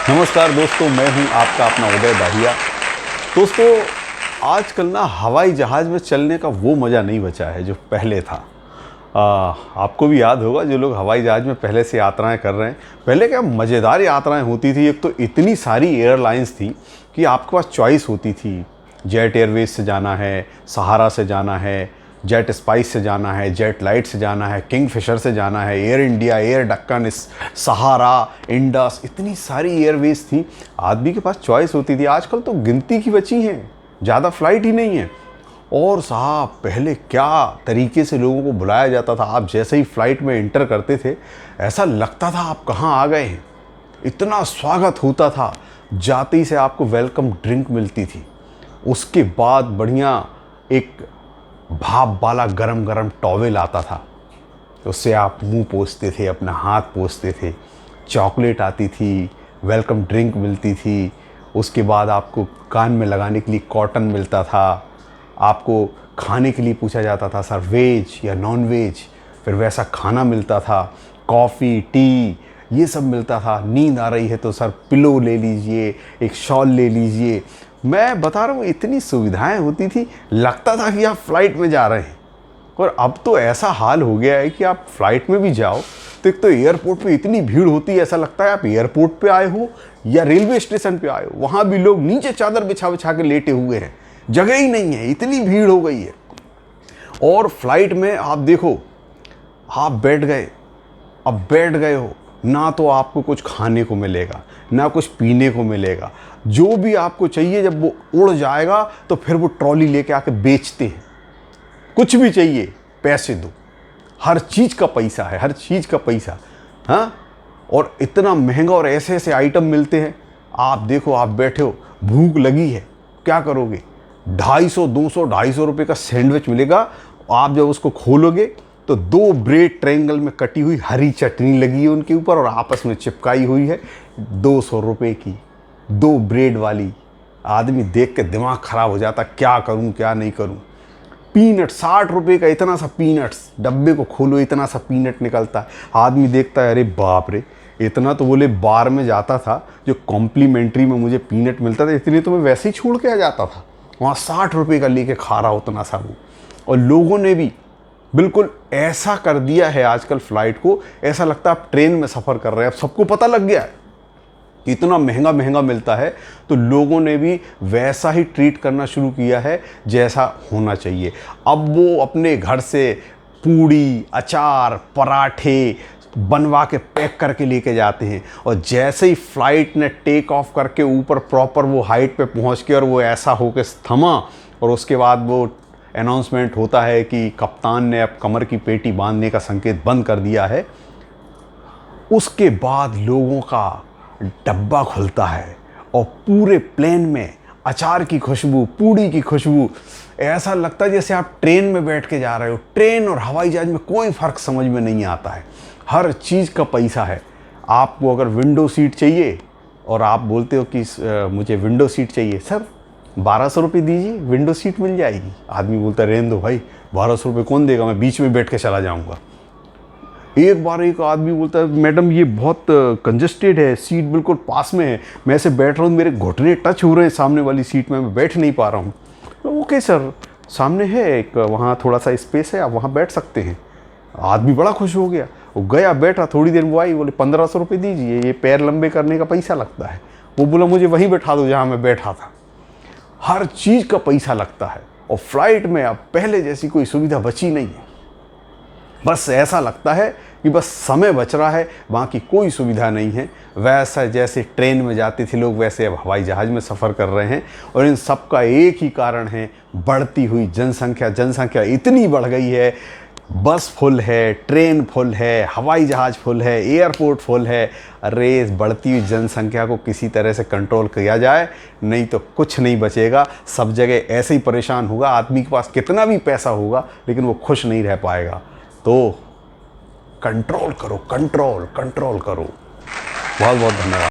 नमस्कार दोस्तों, मैं हूं आपका अपना उदय दाहिया। दोस्तों, आजकल ना हवाई जहाज़ में चलने का वो मज़ा नहीं बचा है जो पहले था। आपको भी याद होगा, जो लोग हवाई जहाज़ में पहले से यात्राएं कर रहे हैं, पहले क्या मज़ेदार यात्राएं होती थी। एक तो इतनी सारी एयरलाइंस थी कि आपके पास चॉइस होती थी। जेट एयरवेज से जाना है, सहारा से जाना है, जेट स्पाइस से जाना है, जेट लाइट से जाना है, किंगफिशर से जाना है, एयर इंडिया, एयर डक्कन, सहारा, इंडस, इतनी सारी एयरवेज थी। आदमी के पास चॉइस होती थी। आजकल तो गिनती की बची हैं, ज़्यादा फ्लाइट ही नहीं है। और साहब, पहले क्या तरीके से लोगों को बुलाया जाता था। आप जैसे ही फ्लाइट में एंटर करते थे, ऐसा लगता था आप कहाँ आ गए हैं। इतना स्वागत होता था। जाते ही से आपको वेलकम ड्रिंक मिलती थी। उसके बाद बढ़िया एक भाप वाला गरम गरम टॉवेल आता था, उससे आप मुंह पोंछते थे, अपना हाथ पोंछते थे। चॉकलेट आती थी, वेलकम ड्रिंक मिलती थी। उसके बाद आपको कान में लगाने के लिए कॉटन मिलता था। आपको खाने के लिए पूछा जाता था, सर वेज या नॉन वेज। फिर वैसा खाना मिलता था, कॉफ़ी, टी, ये सब मिलता था। नींद आ रही है तो सर पिलो ले लीजिए, एक शॉल ले लीजिए। मैं बता रहा हूँ, इतनी सुविधाएं होती थी, लगता था कि आप फ्लाइट में जा रहे हैं। और अब तो ऐसा हाल हो गया है कि आप फ्लाइट में भी जाओ तो एक तो एयरपोर्ट पे इतनी भीड़ होती है, ऐसा लगता है आप एयरपोर्ट पे आए हो या रेलवे स्टेशन पे आए हो। वहाँ भी लोग नीचे चादर बिछा बिछा के लेटे हुए हैं, जगह ही नहीं है, इतनी भीड़ हो गई है। और फ्लाइट में आप देखो, आप बैठ गए, अब बैठ गए हो ना, तो आपको कुछ खाने को मिलेगा ना कुछ पीने को मिलेगा। जो भी आपको चाहिए, जब वो उड़ जाएगा तो फिर वो ट्रॉली लेके आके बेचते हैं। कुछ भी चाहिए पैसे दो, हर चीज़ का पैसा है, हर चीज़ का पैसा। हाँ, और इतना महंगा, और ऐसे ऐसे आइटम मिलते हैं। आप देखो, आप बैठे हो, भूख लगी है, क्या करोगे? 250 250 रुपये का सैंडविच मिलेगा। आप जब उसको खोलोगे तो 2 ब्रेड ट्रायंगल में कटी हुई हरी चटनी लगी है उनके ऊपर, और आपस में चिपकाई हुई है। 200 रुपये की 2 ब्रेड वाली। आदमी देख के दिमाग ख़राब हो जाता, क्या करूं क्या नहीं करूं। पीनट 60 रुपये का इतना सा पीनट्स, डब्बे को खोलो इतना सा पीनट निकलता है। आदमी देखता है, अरे बाप रे, इतना तो बोले बार में जाता था जो कॉम्प्लीमेंट्री में मुझे पीनट मिलता था, इतने तो मैं वैसे ही छोड़ के आ जाता था। वहाँ 60 रुपये का लेके खा रहा उतना सा वो। और लोगों ने भी बिल्कुल ऐसा कर दिया है आजकल फ्लाइट को, ऐसा लगता है आप ट्रेन में सफ़र कर रहे हैं। अब सबको पता लग गया है कि इतना महंगा महंगा मिलता है, तो लोगों ने भी वैसा ही ट्रीट करना शुरू किया है जैसा होना चाहिए। अब वो अपने घर से पूड़ी, अचार, पराठे बनवा के पैक करके लेके जाते हैं, और जैसे ही फ्लाइट ने टेक ऑफ करके ऊपर प्रॉपर वो हाइट पे पहुंच के, और वो ऐसा होके थमा, और उसके बाद वो अनाउंसमेंट होता है कि कप्तान ने अब कमर की पेटी बांधने का संकेत बंद कर दिया है। उसके बाद लोगों का डब्बा खुलता है और पूरे प्लेन में अचार की खुशबू, पूड़ी की खुशबू, ऐसा लगता है जैसे आप ट्रेन में बैठ के जा रहे हो। ट्रेन और हवाई जहाज में कोई फ़र्क समझ में नहीं आता है, हर चीज़ का पैसा है। आपको अगर विंडो सीट चाहिए और आप बोलते हो कि मुझे विंडो सीट चाहिए, सर 1200 रुपये दीजिए, विंडो सीट मिल जाएगी। आदमी बोलता है, रहने दो भाई, 1200 रुपये कौन देगा, मैं बीच में बैठ के चला जाऊँगा। एक बार एक आदमी बोलता है, मैडम ये बहुत कंजस्टेड है, सीट बिल्कुल पास में है, मैं ऐसे बैठ रहा हूँ, मेरे घुटने टच हो रहे हैं सामने वाली सीट में, मैं बैठ नहीं पा रहा हूँ। तो ओके सर, सामने है एक, वहाँ थोड़ा सा स्पेस है, आप वहाँ बैठ सकते हैं। आदमी बड़ा खुश हो गया, वो गया बैठा। थोड़ी देर वो आई, बोले 1500 रुपये दीजिए, ये पैर लंबे करने का पैसा लगता है। वो बोला, मुझे वहीं बैठा दो जहाँ मैं बैठा था। हर चीज़ का पैसा लगता है, और फ्लाइट में अब पहले जैसी कोई सुविधा बची नहीं है। बस ऐसा लगता है कि बस समय बच रहा है, बाकी कोई सुविधा नहीं है। वैसा जैसे ट्रेन में जाते थे लोग, वैसे अब हवाई जहाज़ में सफ़र कर रहे हैं। और इन सब का एक ही कारण है, बढ़ती हुई जनसंख्या। जनसंख्या इतनी बढ़ गई है, बस फुल है, ट्रेन फुल है, हवाई जहाज़ फुल है, एयरपोर्ट फुल है। अरे, इस बढ़ती हुई जनसंख्या को किसी तरह से कंट्रोल किया जाए, नहीं तो कुछ नहीं बचेगा। सब जगह ऐसे ही परेशान होगा। आदमी के पास कितना भी पैसा होगा, लेकिन वो खुश नहीं रह पाएगा। तो कंट्रोल करो, कंट्रोल कंट्रोल करो। बहुत बहुत धन्यवाद।